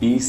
20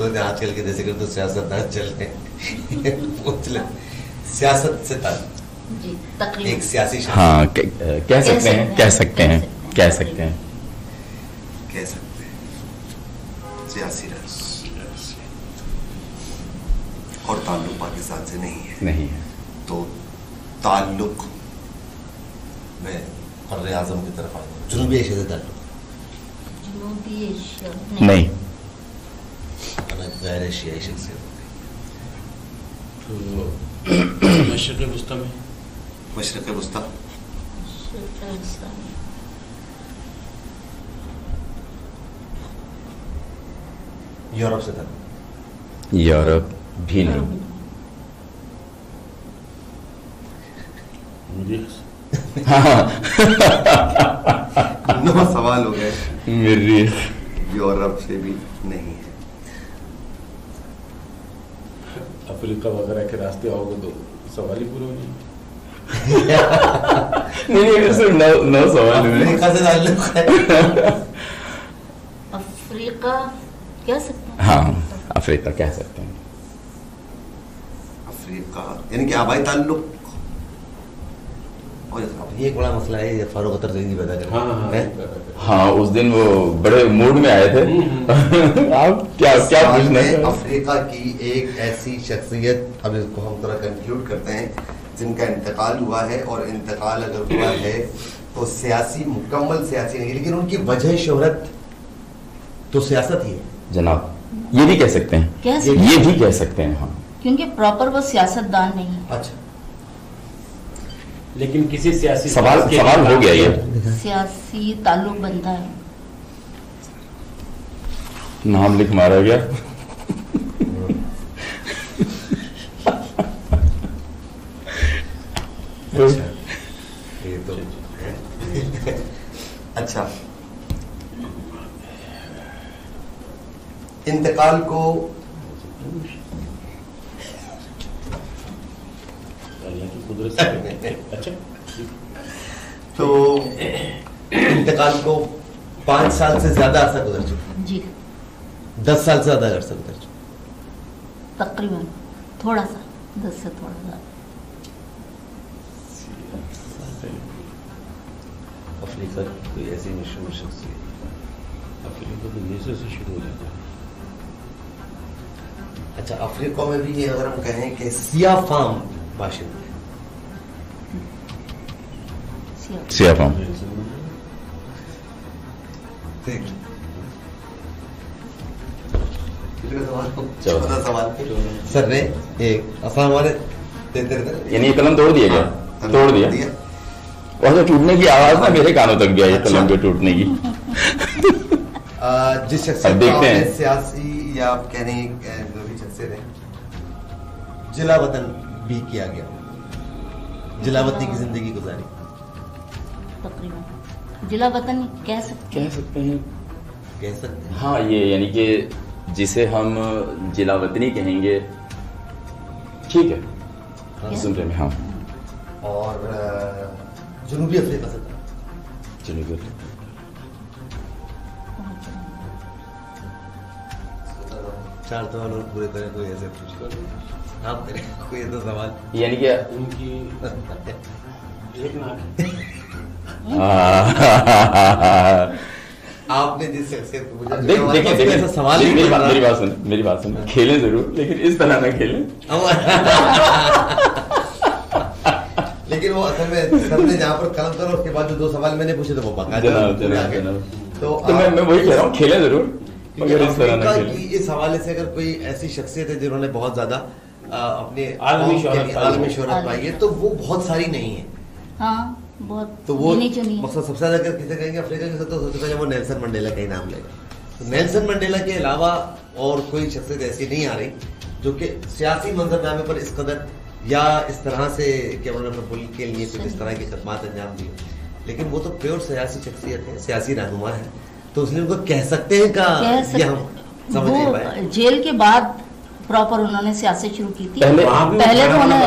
آج کل کے جیسے کہ تو سیاستدان چل رہے ہیں پوچھ لیں سیاست سے تعلق جی تقریباً ایک سیاسی شخص ہاں کہہ سکتے ہیں کہہ سکتے ہیں کہہ سکتے ہیں کہہ سکتے ہیں سیاسی رہا اور تعلق پاکستان سے نہیں ہے نہیں ہے تو تعلق میں قبر اعظم کی طرف آئے جنوبی ایشیا سے تعلق جنوبی ایشیا نہیں غیر ایشیائی شخصیت تو مشرق وسطی میں مشرق وسطی یورپ سے تعلق یورپ بھی نہیں نو سوال ہو گئے مریخ یورپ سے بھی نہیں ہے افریقہ وغیرہ کے راستے آؤ گے تو سوال ہی پورے ہو جائیں نہیں نو سوال میں افریقہ سے تعلق ہے افریقہ کہہ سکتے ہیں ہاں افریقہ کہہ سکتے ہیں افریقہ یعنی کہ آبائی تعلق یہ ایک بڑا مسئلہ ہے فاروق اختر زندگی پیدا کر ہاں اس دن وہ بڑے موڈ میں آئے تھے آپ کیا پوچھنا ہے افریقہ کی ایک ایسی شخصیت اب اس کو ہم تھوڑا کنکلوڈ کرتے ہیں جن کا انتقال ہوا ہے اور انتقال اگر ہوا ہے تو سیاسی مکمل سیاسی نہیں لیکن ان کی وجہ شہرت تو سیاست ہی ہے جناب یہ بھی کہہ سکتے ہیں کہہ سکتے یہ بھی کہہ سکتے ہیں ہاں کیونکہ پراپر وہ سیاست دان نہیں ہے اچھا لیکن کسی سیاسی سوال ہو گیا یہ سیاسی تعلق بنتا ہے نام لکھ مارا گیا یہ تو اچھا انتقال کو اچھا تو انتقال کو 5 سال سے زیادہ عرصہ گزر چکا جی 10 سال سے زیادہ عرصہ گزر چکا تقریباً تھوڑا سا 10 سے تھوڑا سا افریقہ کوئی ایسی مشہور شخصیت افریقہ تو نیسے سے شروع ہو جاتا ہے اچھا افریقہ میں بھی یہ اگر ہم کہیں کہ سیاہ فام باشندے سیاہ فام سوال سر نے ایک السلام علیکم یعنی یہ قلم توڑ دیا گیا توڑ دیا ویسے ٹوٹنے کی آواز نا میرے کانوں تک گیا یہ قلم کے ٹوٹنے کی جس شخصیت کا سیاسی یا آپ کہہ رہے ہیں جو بھی شخصیت ہے جلا وطن بھی کیا گیا جلا وطنی کی زندگی گزاری تقریباً جلا وطن کہہ سکتے ہیں کہہ سکتے ہیں ہاں یہ یعنی کہ جسے ہم جلا وطنی کہیں گے ٹھیک ہے سن رہے ہیں ہاں اور جنوبی افریقہ سے جنوبی افریقہ چار سوال اور پورے طرح کوئی ایسے پوچھ آپ کریں کوئی ایسا سوال یعنی کہ ان کی ایک ناک آپ نے جس شخصیت کو دیکھیں سوال میری بات سن کھیلیں ضرور لیکن اس طرح نہ کھیلیں لیکن وہ اصل میں سب نے جہاں پر کام کرا اس کے بعد جو 2 سوال میں نے پوچھے تو وہ تو میں وہی کہہ رہا ہوں کھیلیں ضرور مگر اس طرح نہ کھیلیں اس حوالے سے اگر کوئی ایسی شخصیت ہے جنہوں نے بہت زیادہ اپنے عالمی شہرت پائی ہے تو وہ بہت ساری نہیں ہے ہاں بہت تو وہ مقصد سب سے زیادہ اگر کسی کہیں گے افریقہ کے تو سب سے پہلے وہ نیلسن منڈیلا کا ہی نام لے گا نیلسن منڈیلا کے علاوہ اور کوئی شخصیت ایسی نہیں آ رہی جو کہ سیاسی منظرنامے پر اس قدر یا اس طرح سے کہ انہوں نے اپنے ملک کے لیے کچھ اس طرح کی خدمات انجام دی لیکن وہ تو پیور سیاسی شخصیت ہے سیاسی رہنما ہے تو اس لیے ان کو کہہ سکتے ہیں کہ یہ ہم سمجھ نہیں پائے جیل کے بعد پراپر انہوں نے سیاست شروع کی تھی پہلے تو انہیں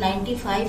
95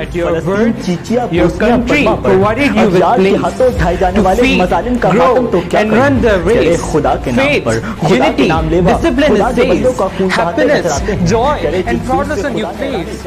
At your words, your country provided you with place, feed, grow, and run the race. Faith, unity, discipline is days, happiness, joy, and proudness on your face.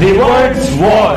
The Words War,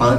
5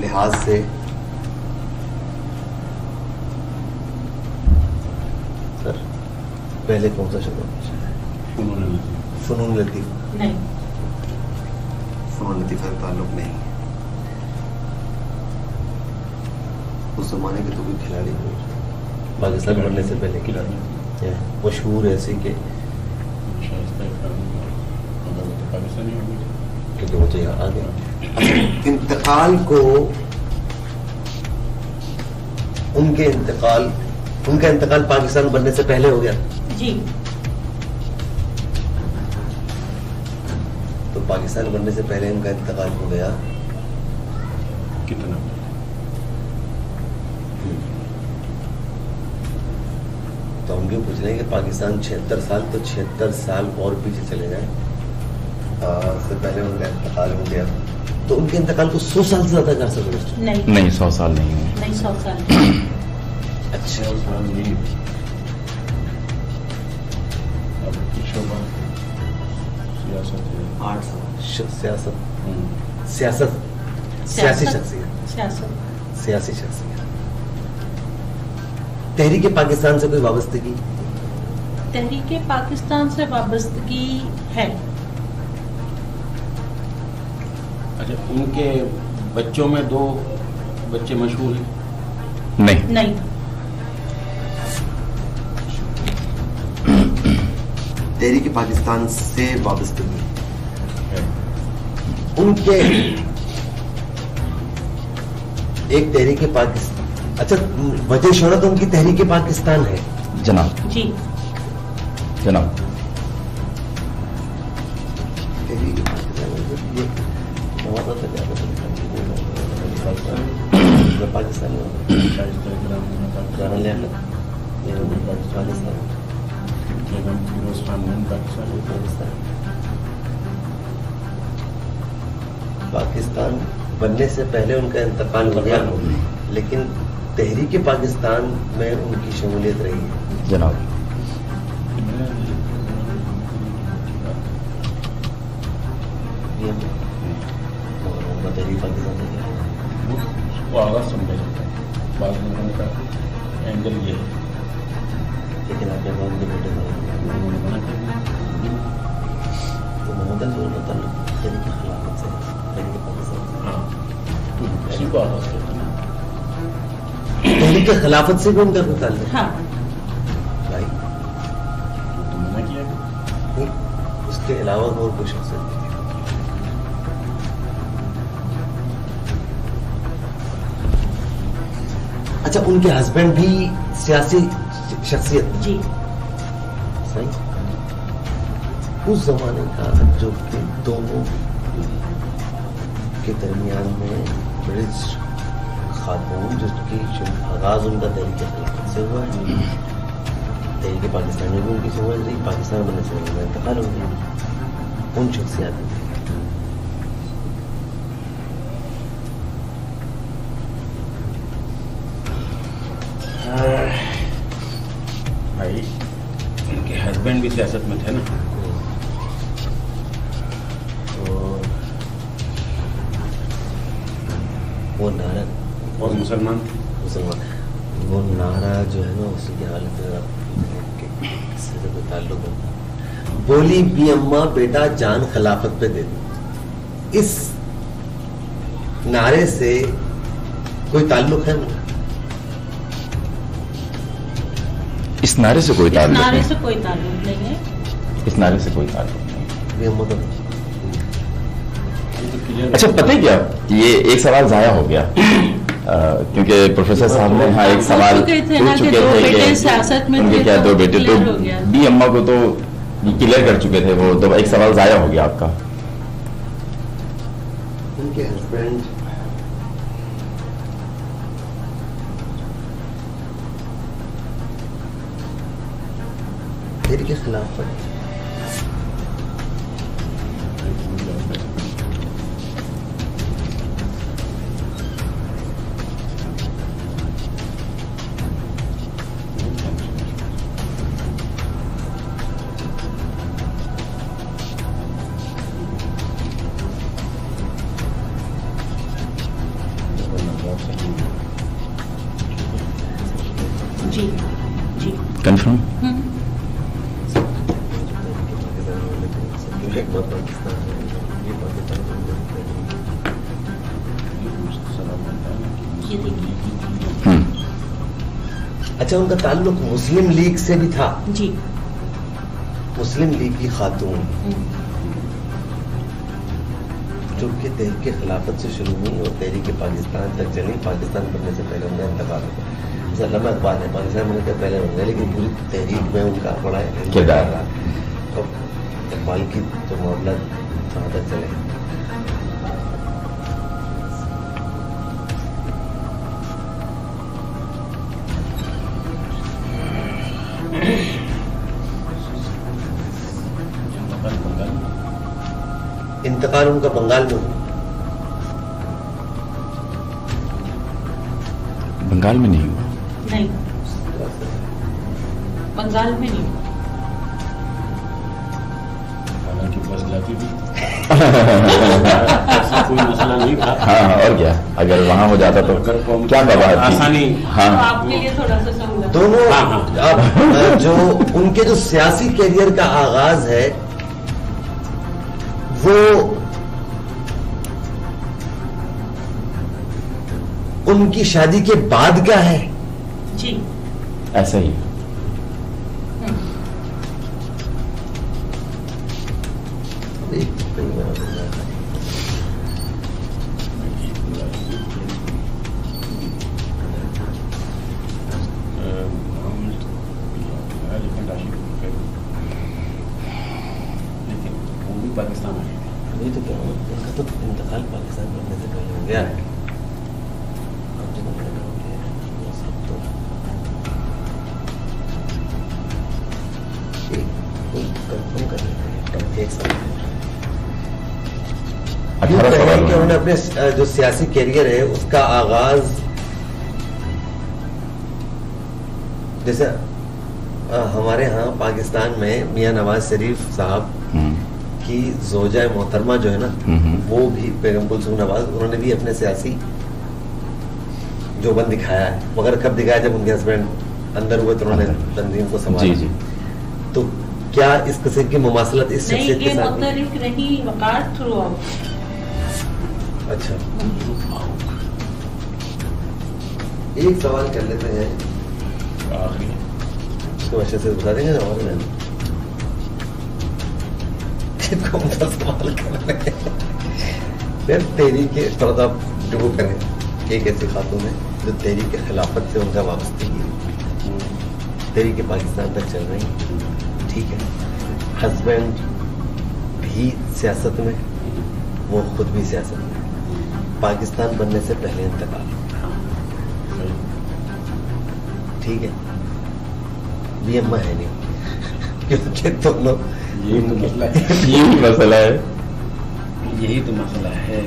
لحاظ سے سر پہلے کون سا شعبہ؟ فنون لطیفہ نہیں، فنون لطیفہ کا تعلق نہیں ہے. اس زمانے کے تو کوئی کھلاڑی نہیں پاکستان بننے سے پہلے کھلاڑی مشہور ایسے کہ کیونکہ وہ تو یہاں آ گیا. انتقال کو ان کا انتقال پاکستان بننے سے پہلے ہو گیا جی. تو پاکستان بننے سے پہلے ان کا انتقال ہو گیا کتنا؟ تو ہم کیوں پوچھ رہے ہیں کہ پاکستان 76 سال تو 76 سال اور پیچھے چلے جائیں. اس سے پہلے ان کا انتقال ہو گیا تو ان کے انتقال کو 100 سال سے زیادہ کر سکتے؟ نہیں 100 سال نہیں ہوئے. نہیں 100 سال. اچھا سیاسی شخصیت. تحریک پاکستان سے کوئی وابستگی؟ تحریک پاکستان سے وابستگی ہے. اچھا ان کے بچوں میں 2 بچے مشہور ہیں؟ نہیں. تحریک پاکستان سے وابستگی ان کے ایک تحریک پاکستان. اچھا وجہ شہرت ان کی تحریک پاکستان ہے جناب. جی جناب. تحریک پاکستان پاکستان بننے سے پہلے ان کا انتقال ہو گیا لیکن تحریک پاکستان میں ان کی شمولیت رہی ہے جناب. تحریک پاکستان وہ آغاز سمجھا جاتا ہے بعض لوگوں کا اینگل یہ ہے. لیکن آپ نے کہا کہ بیٹے تو محمد جو تعلق تحریک خلافت سے تحریک پاکستان اسی کو آغاز کرتے ہیں. تحریک خلافت سے بھی ان کا کوئی تعلق؟ ہاں. بھائی تو منع کیا نہیں اس کے علاوہ اور کوئی شخصیت؟ اچھا ان کے ہسبینڈ بھی سیاسی شخصیت؟ جی. صحیح. اس زمانے کا جو کہ دونوں کے درمیان میں برٹش خاتون جس کی آغاز ان کا تحریک خلافت سے ہوا ہے. تحریک پاکستان میں بھی ان کی سمجھ رہی پاکستان بننے سے ان کا انتقال ہو گیا. ان شخصیات بھائی ان کے ہسبینڈ بھی سیاست میں تھے نا وہ نعرہ اور مسلمان وہ نعرہ جو ہے نا اسی کی حالت سے کوئی تعلق ہوتا. بولی بھی اماں بیٹا جان خلافت پہ دے دی. اس نعرے سے کوئی تعلق ہے نا؟ اس نعرے سے کوئی تعلق نعرے نہیں. سے کوئی تعلق نہیں ہے. اس نعرے سے کوئی تعلق نہیں. بھی اماں کا اچھا پتہ ہے کیا یہ ایک سوال ضائع ہو گیا کیونکہ پروفیسر صاحب نے یہاں ایک سوال پوچھ چکے تھے کہ ان کے کیا 2 بیٹے تو بی اما کو تو کلیئر کر چکے تھے وہ تو ایک سوال ضائع ہو گیا آپ کا. ان کے ہسبینڈ تحریک خلافت کنفرم. اچھا ان کا تعلق مسلم لیگ سے بھی تھا؟ جی. مسلم لیگ کی خاتون جو کہ تحریک خلافت سے شروع ہوئی اور تحریک پاکستان تک چلی. پاکستان بننے سے پہلے ان کا انتقال ہوا. لمبا اخبار ہے پاکستان بننے سے پہلے بن گیا لیکن پوری تحریک میں ان کا بڑا کردار رہا. اقبال کی تو معاملات کہاں تک چلے. انتقال ان کا بنگال میں ہوا. بنگال میں نہیں ہوا. نہیں بنگال میں نہیں. حالانکہ بس جاتی تھی ایسا کوئی مسئلہ نہیں تھا. ہاں اور کیا اگر وہاں ہو جاتا تو کیا بات آسانی. ہاں آپ کے لیے تھوڑا سا سہولت. دونوں جو ان کے جو سیاسی کیریئر کا آغاز ہے وہ ان کی شادی کے بعد کا ہے. جی ایسا ہی. پاکستان آئے نہیں تو کیا ان کا تو انتقال پاکستان بننے سے پہلے ہو گیا ہے. انہوں نے اپنے جو سیاسی کیریئر ہے اس کا آغاز جیسے ہمارے ہاں پاکستان میں میاں نواز شریف صاحب کی زوجہ محترمہ جو ہے نا وہ بھی بیگم کلثوم نواز انہوں نے بھی اپنے سیاسی جو بند دکھایا ہے. مگر کب دکھایا جب ان کے ہسبینڈ اندر ہوئے تو انہوں نے تنظیم کو سنبھالا. تو کیا اس قسم کی مماثلت اس شخصیت کے ساتھ نہیں وقار تھرو آؤٹ. اچھا ایک سوال کر لیتے ہیں اس کو اچھے سے بتا دیں گے نا. اور کون سا سوال کر رہے ہیں. تحریک فرد آپ جو کریں ایک ایسی خاتون ہے جو تحریک خلافت سے ان کا وابستگی ہے. تحریک پاکستان تک چل رہی ہے. ٹھیک ہے. ہسبینڈ بھی سیاست میں وہ خود بھی سیاست میں. پاکستان بننے سے پہلے انتقال. ٹھیک ہے. بھی اما ہے نہیں کیونکہ دونوں یہی مسئلہ ہے. یہی تو مسئلہ ہے.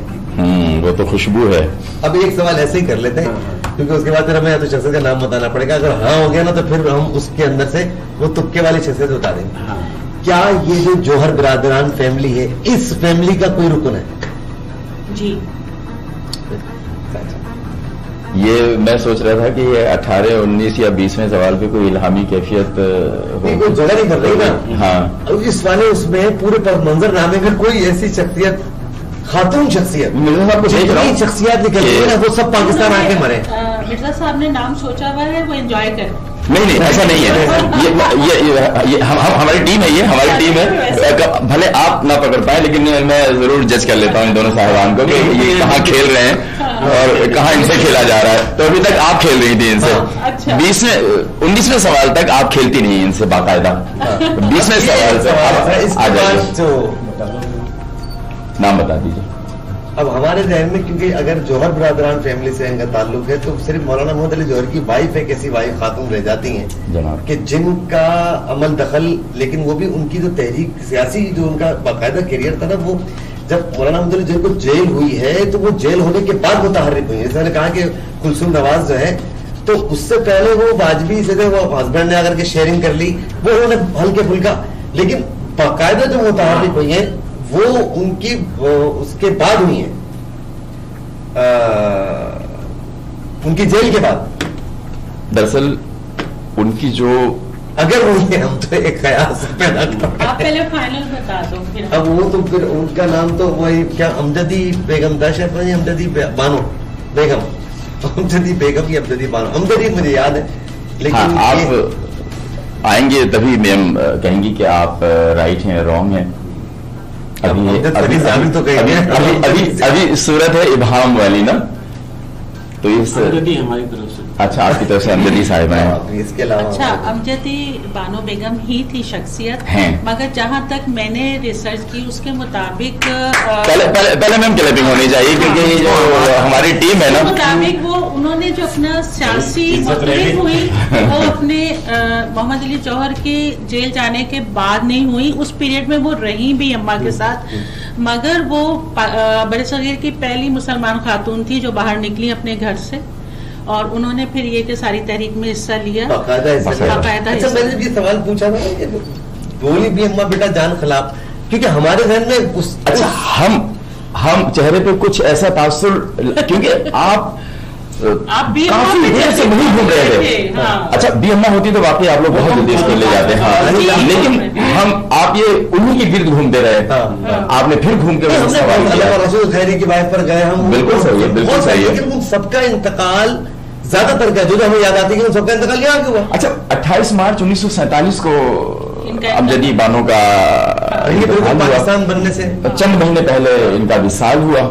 وہ تو خوشبو ہے. اب ایک سوال ایسے ہی کر لیتے ہیں کیونکہ اس کے بعد پھر ہمیں یا تو شخصیت کا نام بتانا پڑے گا. اگر ہاں ہو گیا نا تو پھر ہم اس کے اندر سے وہ تکے والی شخصیت بتا دیں گے. کیا یہ جو جوہر برادران فیملی ہے اس فیملی کا کوئی رکن ہے؟ جی یہ میں سوچ رہا تھا کہ یہ 18 19 یا 20ویں سوال پہ کوئی الہامی کیفیت کوئی جگہ نہیں کر رہی نا. ہاں اس والے اس میں پورے منظر نامے میں کوئی ایسی شخصیت خاتون شخصیت مرزا صاحب کو دیکھ رہا ہوں شخصیات نکل رہی ہے وہ سب پاکستان آ کے مرے. مرزا صاحب نے نام سوچا ہوا ہے وہ انجوائے کریں. نہیں ایسا نہیں ہے. یہ ہماری ٹیم ہے. یہ ہماری ٹیم ہے. بھلے آپ نہ پکڑ پائے لیکن میں ضرور جج کر لیتا ہوں ان دونوں صاحبان کو کہ یہ کہاں کھیل رہے ہیں اور کہاں ان سے کھیلا جا رہا ہے. تو ابھی تک آپ کھیل رہی تھی ان سے. 19ویں سوال تک آپ کھیلتی نہیں ان سے باقاعدہ. 20ویں سوال سے آ جائیے. نام بتا دیجیے. اب ہمارے ذہن میں کیونکہ اگر جوہر برادران فیملی سے ان کا تعلق ہے تو صرف مولانا محمد علی جوہر کی وائف ایک ایسی وائف خاتون رہ جاتی ہیں جناب کہ جن کا عمل دخل لیکن وہ بھی ان کی جو تحریک سیاسی جو ان کا باقاعدہ کیریئر تھا نا وہ جب مولانا محمد علی جوہر کو جیل ہوئی ہے تو وہ جیل ہونے کے بعد متحرک ہوئی ہے. جیسے میں نے کہا کہ کلثوم نواز جو ہے تو اس سے پہلے وہ واجبی سے وہ ہسبینڈ نے اگر کے شیئرنگ کر لی وہ انہوں نے ہلکے پھلکا لیکن باقاعدہ جو متحرک ہوئی ہیں وہ ان کی اس کے بعد ہوئی ہیں ان کی جیل کے بعد. دراصل ان کی جو اگر وہی ہے ہم تو ایک خیال سے پیدا کرتے. آپ پہلے فائنل بتا دو پھر. اب وہ تو پھر ان کا نام تو وہی کیا امجدی بیگم تھا شاید, امجدی بانو بیگم, امجدی بیگم یا امجدی بانو, امجدی مجھے یاد ہے. لیکن آپ آئیں گے تبھی میم کہیں گی کہ آپ رائٹ ہیں رانگ ہیں. ابھی صورت ہے ابہام والی نا, تو ہماری طرف سے اچھا آپ کی طرف سے امجدی صاحبہ ہیں. اس کے علاوہ اچھا امجدی بانو بیگم ہی تھی شخصیت, مگر جہاں تک میں نے ریسرچ کی اس کے مطابق پہلے میم کلپنگ ہونی چاہیے کیونکہ جو ہماری ٹیم ہے نا مطابق وہ انہوں نے جو اپنا سیاسی مختلف ہوئی وہ اپنے محمد علی جوہر کے جیل جانے کے بعد نہیں ہوئی, اس پیریڈ میں وہ رہی بھی اماں کے ساتھ, مگر وہ برصغیر کی پہلی مسلمان خاتون تھی جو باہر نکلی اپنے گھر سے, اور انہوں نے پھر یہ کہ ساری تحریک میں حصہ لیا باقاعدہ. اچھا میں نے یہ سوال پوچھا تھا کہ بولی بھی اماں بیٹا جان خلاف, کیونکہ ہمارے ذہن میں اچھا ہم چہرے پہ کچھ ایسا تاثر, کیونکہ آپ کافی دیر سے نہیں گھوم رہے تھے. اچھا بھی اماں ہوتی تو واقعی آپ لوگ بہت جلدی اس کو لے جاتے ہیں, لیکن آپ یہ انہیں کے گرد گھومتے رہے, آپ نے پھر گھوم کے رسول خیری کی بات پر گئے ہم. بالکل صحیح ہے, بالکل صحیح ہے. لیکن سب کا انتقال زیادہ تر کا جو ہمیں یاد آتی ہے سب کا انتقال یہاں کیوں ہوا. اچھا 28 مارچ 1947 کو امجدی بانو کا پاکستان بننے سے چند مہینے پہلے ان کا وصال ہوا,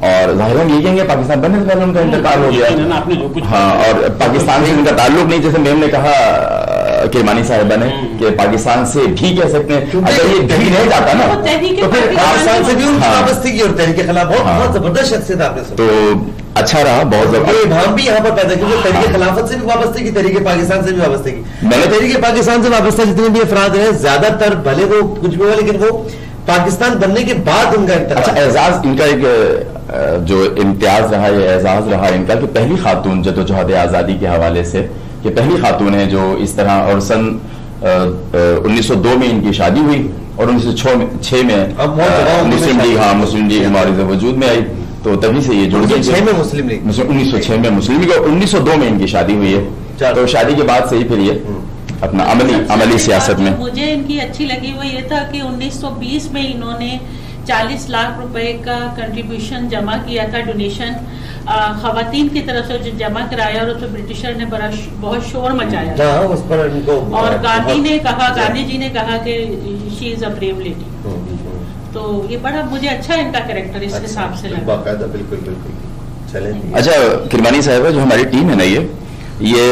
اور ظاہر ہم یہ کہیں گے پاکستان بننے سے پہلے ان کا انتقال ہو گیا. ہاں, اور پاکستان سے ان کا تعلق نہیں, جیسے میم نے کہا کرمانی صاحبہ نے کہ پاکستان سے بھی کہہ سکتے ہیں, اگر یہ بھی نہیں جاتا نا تو پھر پاکستان سے بھی ان کی وابستگی اور تحریک کے خلاف بہت زبردست شخصیت آپ نے سنا. تو اچھا رہا بہت زبردست. ابہام بھی یہاں پر پیدا کیونکہ تحریک خلافت سے بھی وابستگی, تحریک پاکستان سے بھی وابستگی. میں نے تحریک پاکستان سے وابستہ جتنے بھی افراد ہیں زیادہ تر بھلے وہ کچھ بھی ہوا لیکن وہ پاکستان بننے کے بعد ان کا انتقال. اعزاز ان کا ایک جو امتیاز رہا, یہ اعزاز رہا ان کا کہ پہلی خاتون جدوجہد آزادی کے حوالے سے کہ پہلی خاتون ہے جو اس طرح, اور سن 1902 میں ان کی شادی ہوئی اور 1906 میں مسلم لیگ, ہاں مسلم لیگ ہمارے وجود میں آئی, تو تبھی سے یہ جڑ گئی. 1906 میں مسلم لیگ, 1906 میں مسلم لیگ, اور 1902 میں ان کی شادی ہوئی ہے. تو شادی کے بعد سے ہی پھر یہ اپنا عملی سیاست میں. مجھے ان کی اچھی لگی وہ یہ تھا کہ 1920 میں انہوں نے 40 لاکھ روپے کا کنٹریبیوشن جمع کیا تھا, ڈونیشن خواتین کی طرف سے جو جمع کرایا, اور اس پہ برٹشر نے بہت شور مچایا, اور گاندھی جی نے کہا کہ شی از اے بریو لیڈی. تو یہ بڑا مجھے اچھا ان کا کریکٹر اس حساب سے لگا. اچھا کرمانی صاحبہ جو ہماری ٹیم ہے نا یہ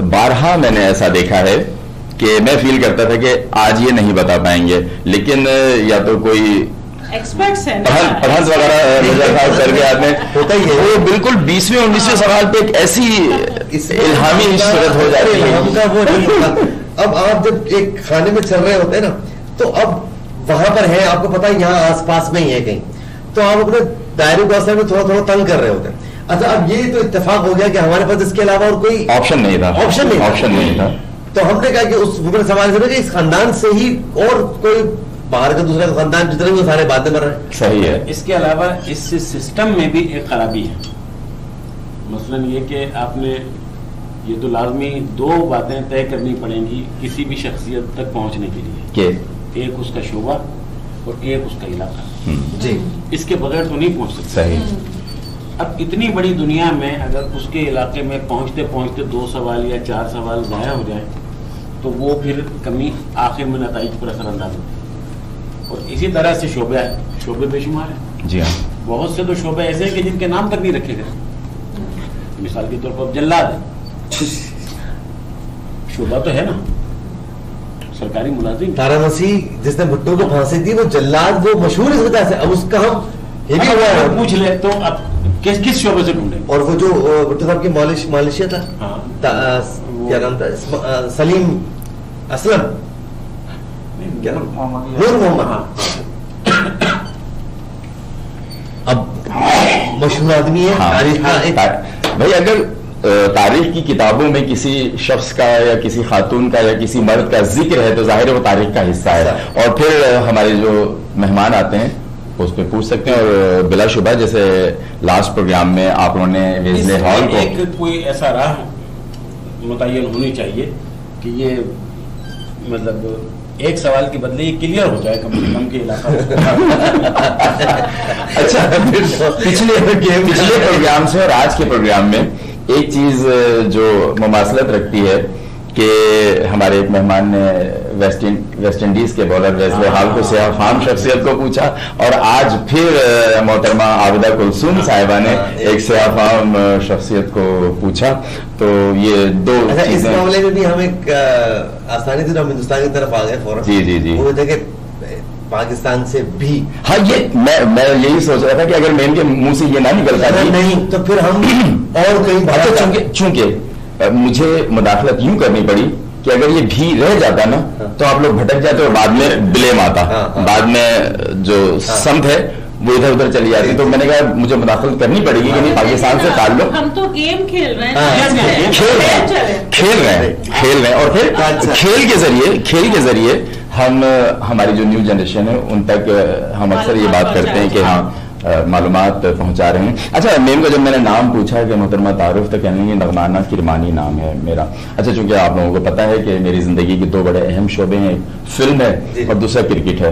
بارہا میں نے ایسا دیکھا ہے کہ میں فیل کرتا تھا کہ آج یہ نہیں بتا پائیں گے, لیکن یا تو کوئی ایکسپرٹس ہیں پڑھنس وغیرہ کر کے آدمی ہوتا ہی ہے, وہ بالکل 20ویں 19ویں سوال پہ ایک ایسی الہامی صورت ہو جاتی ہے. اب آپ جب ایک کھانے میں چل رہے ہوتے ہیں نا تو اب وہاں پر ہے, آپ کو پتا ہے یہاں آس پاس میں ہی ہے کہیں, تو آپ اپنے دائرے کو اصل میں تھوڑا تھوڑا تنگ کر رہے ہوتے ہیں. اچھا اب یہ تو اتفاق ہو گیا کہ ہمارے پاس اس کے علاوہ اور کوئی آپشن نہیں تھا, تو ہم نے کہا کہ اس سوال سے کہ اس خاندان سے ہی اور کوئی باہر کا دوسرا خاندان جتنے بھی سارے باتیں کر رہے ہیں. صحیح ہے. اس کے علاوہ اس سسٹم میں بھی ایک خرابی ہے, مثلا یہ کہ آپ نے یہ تو لازمی دو باتیں طے کرنی پڑیں گی کسی بھی شخصیت تک پہنچنے کے لیے, کہ ایک اس کا شعبہ اور ایک اس کا علاقہ. جی اس کے بغیر تو نہیں پہنچ سکتے. صحیح. اب اتنی بڑی دنیا میں اگر اس کے علاقے میں پہنچتے پہنچتے 2 سوال یا 4 سوال ضائع ہو جائے تو وہ پھر کمی آخر میں نتائج پر اثر انداز ہوتی ہے. اور اسی طرح سے شعبے بے شمار ہیں. جی ہاں, بہت سے تو شعبے ایسے ہیں کہ جن کے نام تک نہیں رکھے گئے. مثال کے طور پر جلاد ہے, شعبہ تو ہے نا, سرکاری ملازم. تارا مسیح جس نے بھٹو کو پھانسی دی وہ جلاد, وہ مشہور اس وجہ سے. اب اس کا ہم یہ بھی ہوا پوچھ لے تو اب کس شعبے سے ڈھونڈے. اور وہ جو بھٹو صاحب کی مالشیا تھا, کیا نام تھا, سلیم اسلم, نور محمد, اب مشہور آدمی ہے. بھائی اگر تاریخ کی کتابوں میں کسی شخص کا یا کسی خاتون کا یا کسی مرد کا ذکر ہے تو ظاہر ہے وہ تاریخ کا حصہ ہے, اور پھر ہمارے جو مہمان آتے ہیں اس پہ پوچھ سکتے ہیں. اور بلا شبہ جیسے لاسٹ پروگرام میں آپ لوگوں نے ویزلے ہال کو کوئی ایسا راہ متعین ہونی چاہیے کہ یہ مطلب ایک سوال کے بدلے یہ کلیئر ہو جائے کم سے کم کے علاقہ اچھا پچھلے پروگرام سے اور آج کے پروگرام میں ایک چیز جو مماثلت رکھتی ہے کہ ہمارے ایک مہمان نے ویسٹ انڈیز کے بالر ویزلے ہال کو سیاہ فام شخصیت کو پوچھا اور آج پھر محترمہ عابدہ کلثوم صاحبہ نے ایک سیاہ فام شخصیت کو پوچھا. تو یہ دو اس معاملے میں بھی ہم ایک آسانی سے ہم ہندوستان کی طرف آ گئے فوراً. جی وہ تھا کہ پاکستان سے بھی ہاں یہ میں یہی سوچ رہا تھا کہ اگر میں ان کے منہ سے یہ نہ نکلتا نہیں تو پھر ہم اور کہیں چونکہ مجھے مداخلت یوں کرنی پڑی کہ اگر یہ بھی رہ جاتا نا تو آپ لوگ بھٹک جاتے اور بعد میں بلیم آتا, بعد میں جو سمت ہے وہ ادھر ادھر چلی جاتی. تو میں نے کہا مجھے مداخلت کرنی پڑے گی کہ پاکستان سے تعلق, ہم تو گیم کھیل رہے ہیں اور پھر کھیل کے ذریعے ہم ہماری جو نیو جنریشن ہے ان تک ہم اکثر یہ بات کرتے ہیں کہ ہاں معلومات پہنچا رہے ہیں. اچھا میم کو جب میں نے نام پوچھا کہ محترمہ تعارف تو کہنے لگی نغمانہ کرمانی نام ہے میرا. اچھا چونکہ آپ لوگوں کو پتا ہے کہ میری زندگی کے دو بڑے اہم شعبے ہیں, ایک فلم ہے اور دوسرا کرکٹ ہے,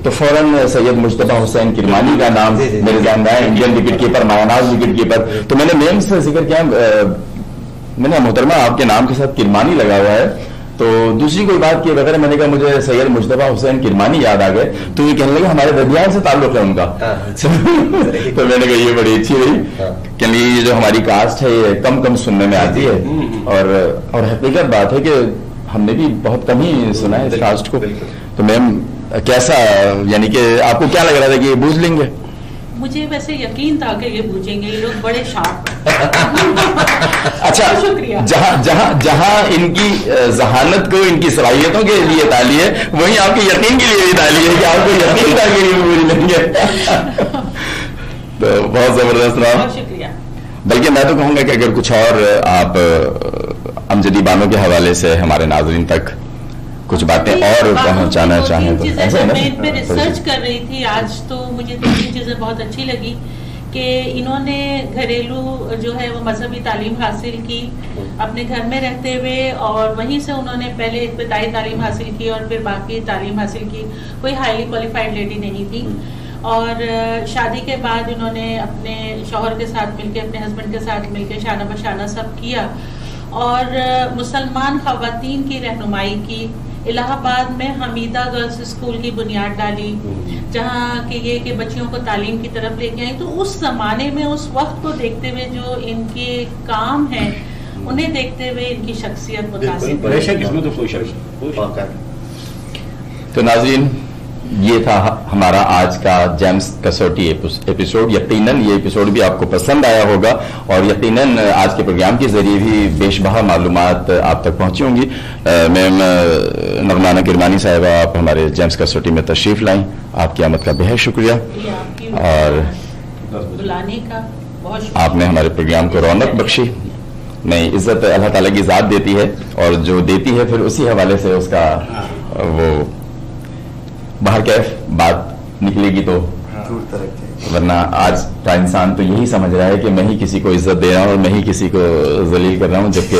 تو فوراً سید مجتبیٰ حسین کرمانی کا نام میرے ذہن میں آیا, انڈین وکٹ کیپر, مایاناز وکٹ کیپر. تو میں نے میم سے ذکر کیا, میں نے محترمہ آپ کے نام کے ساتھ کرمانی لگا ہوا ہے, تو دوسری کوئی بات کیے بغیر میں نے کہا مجھے سید مجتبیٰ حسین کرمانی یاد آ گئے. تو یہ کہنے لگے ہمارے ددیال سے تعلق ہے ان کا. تو میں نے کہا یہ بڑی اچھی رہی کہ یہ جو ہماری کاسٹ ہے یہ کم سننے میں آتی ہے, اور حقیقت بات ہے کہ ہم نے بھی بہت کم ہی سنا ہے اس کاسٹ کو. تو میم کیسا, یعنی کہ آپ کو کیا لگ رہا تھا کہ یہ بوجھ لیں گے؟ مجھے ویسے یقین تھا کہ یہ پوچھیں گے, یہ لوگ بڑے شارپ. اچھا جہاں ان کی ذہانت کو ان کی صلاحیتوں کے لیے تالی ہے وہیں آپ کے یقین کے لیے بھی تالی ہے کہ آپ کو یقین تھا کہ یہ بوجھ لیں گے. تو بہت زبردست رہا. شکریہ. بلکہ میں تو کہوں گا کہ اگر کچھ اور آپ امجدی بانوں کے حوالے سے ہمارے ناظرین تک کچھ باتیں اور پہنچانا چاہیں تو ایسا ہے نا. میں ان پہ ریسرچ کر رہی تھی آج, تو مجھے تین چیزیں بہت اچھی لگی کہ انہوں نے گھریلو جو ہے وہ مذہبی تعلیم حاصل کی اپنے گھر میں رہتے ہوئے, اور وہیں سے انہوں نے پہلے ابتدائی تعلیم حاصل کی اور پھر باقی تعلیم حاصل کی. کوئی ہائیلی کوالیفائڈ لیڈی نہیں تھی, اور شادی کے بعد انہوں نے اپنے شوہر کے ساتھ مل کے, اپنے ہسبینڈ کے ساتھ مل کے شانہ بشانہ سب کیا, اور مسلمان خواتین کی رہنمائی کی. الہ آباد میں حمیدہ گرلز اسکول کی بنیاد ڈالی, جہاں کہ یہ کہ بچیوں کو تعلیم کی طرف لے کے آئی. تو اس زمانے میں اس وقت کو دیکھتے ہوئے جو ان کے کام ہیں انہیں دیکھتے ہوئے ان کی شخصیت متاثر. تو ناظرین یہ تھا ہمارا آج کا جیمز کسوٹی ایپیسوڈ. یقیناً یہ ایپیسوڈ بھی آپ کو پسند آیا ہوگا, اور یقیناً آج کے پروگرام کے ذریعے بھی بیش بہا معلومات آپ تک پہنچی ہوں گی. میم نغمانہ کرمانی صاحبہ آپ ہمارے جیمز کسوٹی میں تشریف لائیں, آپ کی آمد کا بہت شکریہ, اور بلانے کا بہت شکریہ. آپ نے ہمارے پروگرام کو رونق بخشی. نہیں, عزت اللہ تعالیٰ کی ذات دیتی ہے, اور جو دیتی ہے پھر اسی حوالے سے اس کا وہ باہر کیف بات نکلے گی. تو ورنہ آج کا انسان تو یہی سمجھ رہا ہے کہ میں ہی کسی کو عزت دے رہا ہوں اور میں ہی کسی کو ذلیل کر رہا ہوں, جبکہ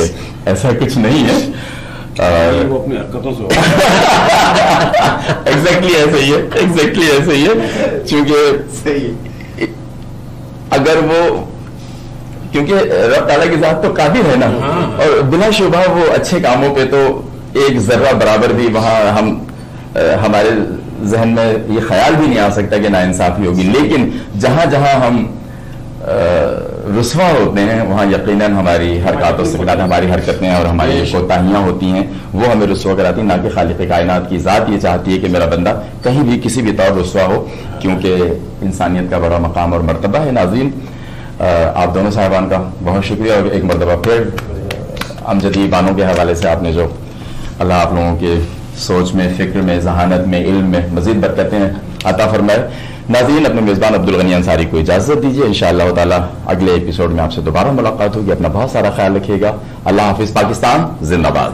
ایسا کچھ نہیں ہے. وہ اپنی حرکتوں سے ایگزیکٹلی ایسے ہی ہے, چونکہ اگر وہ, کیونکہ رب تعالیٰ کی ذات تو قادر ہے نا, اور بلا شبہ وہ اچھے کاموں پہ تو ایک ذرہ برابر بھی وہاں ہمارے ذہن میں یہ خیال بھی نہیں آ سکتا کہ ناانصافی ہوگی. لیکن جہاں جہاں ہم رسوا ہوتے ہیں وہاں یقیناً ہماری حرکات و سکنات, ہماری حرکتیں اور ہماری کوتاہیاں ہوتی ہیں وہ ہمیں رسوا کراتی ہیں. نہ کہ خالق کائنات کی ذات یہ چاہتی ہے کہ میرا بندہ کہیں بھی کسی بھی طور رسوا ہو, کیونکہ انسانیت کا بڑا مقام اور مرتبہ ہے. ناظرین آپ دونوں صاحبان کا بہت شکریہ, اور ایک مرتبہ پھر امجدی بانوں کے حوالے سے آپ نے جو اللہ آپ لوگوں کے سوچ میں, فکر میں, ذہانت میں, علم میں مزید برکتیں عطا فرمائے. ناظرین اپنے میزبان عبدالغنی انصاری کو اجازت دیجیے. انشاءاللہ تعالی اگلے ایپیسوڈ میں آپ سے دوبارہ ملاقات ہوگی. اپنا بہت سارا خیال رکھیے گا. اللہ حافظ. پاکستان زندہ باد.